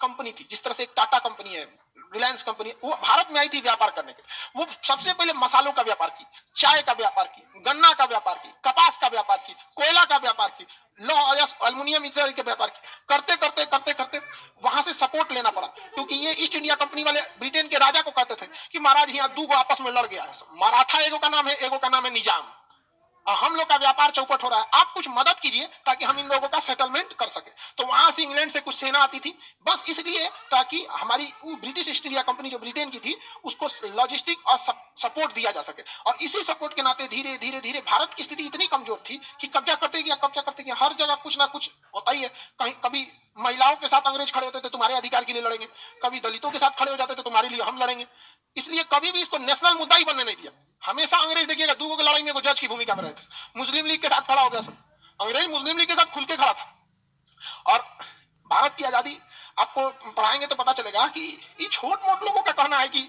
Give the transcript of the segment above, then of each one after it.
Company थी, जिस तरह से एक टाटा कंपनी है, रिलायंस कंपनी, वो भारत में आई थी व्यापार करने के लिए। वो सबसे पहले मसालों का व्यापार की, चाय का व्यापार की, गन्ना का व्यापार की, कपास का व्यापार की, कोयला का व्यापार की, लौह एल्युमिनियम इत्यादि के व्यापार की। करते करते करते करते वहां से सपोर्ट लेना पड़ा, क्योंकि ये ईस्ट इंडिया कंपनी वाले ब्रिटेन के राजा को कहते थे कि महाराज यहाँ दो आपस में लड़ गया है, मराठा एगो का नाम है, एगो का नाम है निजाम, हम लोग का व्यापार चौपट हो रहा है, आप कुछ मदद कीजिए ताकि हम इन लोगों का सेटलमेंट कर सके। तो वहां से इंग्लैंड से कुछ सेना आती थी, बस इसलिए ताकि हमारी ब्रिटिश ईस्ट इंडिया कंपनी जो ब्रिटेन की थी उसको लॉजिस्टिक और सपोर्ट दिया जा सके। और इसी सपोर्ट के नाते धीरे धीरे धीरे भारत की स्थिति इतनी कमजोर थी कि कब्जा करते गया, हर जगह कुछ ना कुछ होता ही है। कहीं कभी महिलाओं के साथ अंग्रेज खड़े होते थे, तुम्हारे अधिकार के लिए लड़ेंगे, कभी दलितों के साथ खड़े हो जाते थे, तुम्हारे लिए हम लड़ेंगे। इसलिए कभी भी इसको नेशनल मुद्दा ही बनने नहीं दिया। हमेशा अंग्रेज देखिएगा दो लड़ाई में जज की भूमिका में रहते थे। मुस्लिम लीग के साथ खड़ा हो गया सब, अंग्रेज मुस्लिम लीग के साथ खुल के खड़ा था। और भारत की आजादी आपको पढ़ाएंगे तो पता चलेगा कि ये छोट मोट लोगों का कहना है कि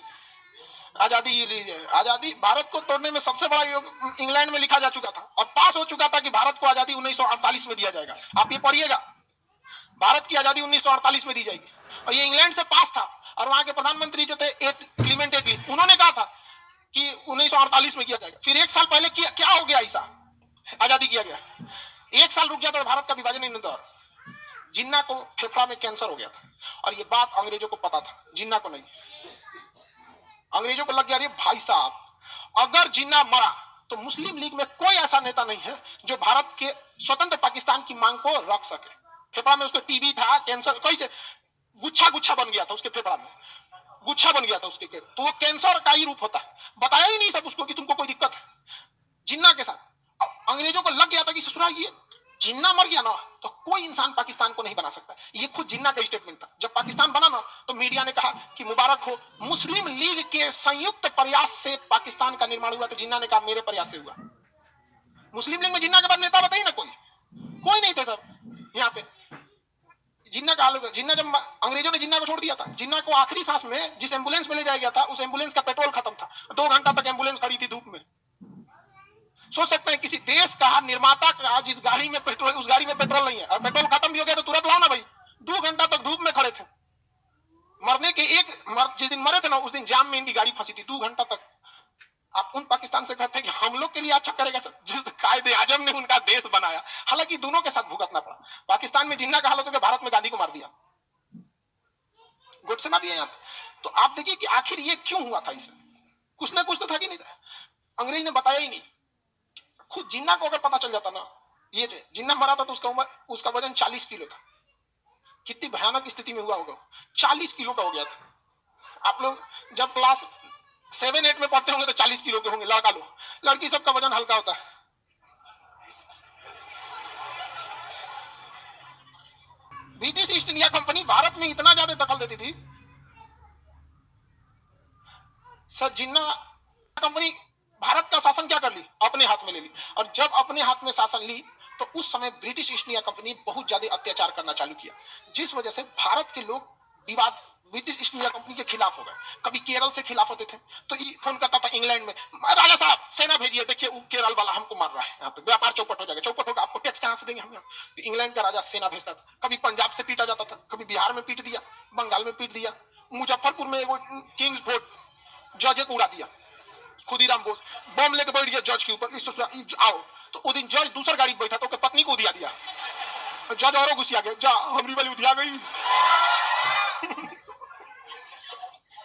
आजादी भारत को तोड़ने में सबसे बड़ा योग इंग्लैंड में लिखा जा चुका था और पास हो चुका था कि भारत को आजादी 1948 में दिया जाएगा। आप ये पढ़िएगा, भारत की आजादी 1948 में दी जाएगी, और ये इंग्लैंड से पास था। और वहां के प्रधानमंत्री जो थे क्लीमेंट एटली, उन्होंने कहा था कि 1948 में किया जाएगा। फिर एक साल पहले क्या हो गया, ऐसा आजादी किया गया, एक साल रुक जाता तो भारत का विभाजन नहीं होता। जिन्ना को फेफड़ा में कैंसर हो गया था, और ये बात अंग्रेजों को पता था, जिन्ना को नहीं। अंग्रेजों को लग गया अरे भाई साहब अगर जिन्ना मरा तो मुस्लिम लीग में कोई ऐसा नेता नहीं है जो भारत के स्वतंत्र पाकिस्तान की मांग को रख सके। फेफड़ा में उसको टीबी था, कैंसर, कई से गुच्छा गुच्छा बन गया था उसके फेफड़ा में, गुच्छा बन गया था उसके, तो वो कैंसर का ही रूप होता है। बताया ही नहीं सब उसको कि तुमको कोई दिक्कत है। जिन्ना के साथ अंग्रेजों को लग गया था कि ससुरा ये जिन्ना मर गया ना तो कोई इंसान पाकिस्तान को नहीं बना सकता। ये खुद जिन्ना का स्टेटमेंट था। जब पाकिस्तान बना ना तो मीडिया ने कहा कि मुबारक हो, मुस्लिम लीग के संयुक्त प्रयास से पाकिस्तान का निर्माण हुआ। तो जिन्ना ने कहा मेरे प्रयास से हुआ। मुस्लिम लीग में जिन्ना के बाद नेता बताइए ना, कोई नहीं थे सब यहाँ पे। जिन्ना का हाल, जिन्ना जब अंग्रेजों ने जिन्ना को छोड़ दिया था, जिन्ना को आखिरी सांस में जिस एम्बुलेंस में ले जाया गया था उस एम्बुलेंस का पेट्रोल खत्म था, 2 घंटा तक एम्बुलेंस खड़ी थी धूप में। सोच सकते हैं किसी देश का निर्माता का जिस गाड़ी में पेट्रोल, उस गाड़ी में पेट्रोल नहीं है और पेट्रोल खत्म भी हो गया तो तुरंत लाओ ना भाई। 2 घंटा तक धूप में खड़े थे, मरने के जिस दिन मरे थे ना उस दिन जाम में इनकी गाड़ी फंसी थी 2 घंटा तक। आप उन पाकिस्तान से कहते हैं कि हम लोग के लिए अच्छा करेगा सर, जिस कायदे आजम ने उनका देश बनाया। हालांकि दोनों के साथ भुगतना पड़ा। पाकिस्तान में जिन्ना का हाल होता है, भारत में गांधी को मार दिया, गोडसे मार दिया यहाँ पे। तो आप देखिए कि आखिर ये क्यों हुआ था, इसे कुछ ना कुछ तो था कि नहीं था। अंग्रेज ने बताया ही नहीं। खुद जिन्ना को अगर पता चल जाता ना, ये जिन्ना मरा था तो उसका वजन 40 किलो था। कितनी भयानक स्थिति में हुआ होगा, 40 किलो का हो गया था। आप लोग जब क्लास 7-8 में पढ़ते होंगे तो 40 किलो के होंगे लड़का लोग, लड़की सबका वजन हल्का होता है। British east India company Bharat में इतना ज्यादा दखल देती थी सर, जिन्ना कंपनी भारत का शासन क्या कर ली, अपने हाथ में ले ली। और जब अपने हाथ में शासन ली तो उस समय ब्रिटिश ईस्ट इंडिया कंपनी बहुत ज्यादा अत्याचार करना चालू किया, जिस वजह से भारत के लोग विवाद ब्रिटिश ईस्ट इंडिया कंपनी के खिलाफ हो गए। कभी केरल से खिलाफ होते थे तो फोन करता था इंग्लैंड में, राजा साहब सेना भेजिए, देखिए केरल वाला हमको मार रहा है, यहाँ पे व्यापार चौपट हो जाएगा। चौपट होगा, आपको टैक्स कहां से देंगे हम? तो इंग्लैंड का राजा सेना भेजता था। कभी पंजाब से पीटा जाता था, कभी बिहार में पीट दिया, बंगाल में पीट दिया, मुजफ्फरपुर में वो किंग्स फोर्ट जज को उड़ा दिया, खुदीराम बोस बम लेके बैठ गया जज के ऊपर, आओ। तो वो दिन जज दूसर गाड़ी बैठा तो पत्नी को उधिया दिया, जज और गुस्सा गया, जा हमारी वाली उधिया गई।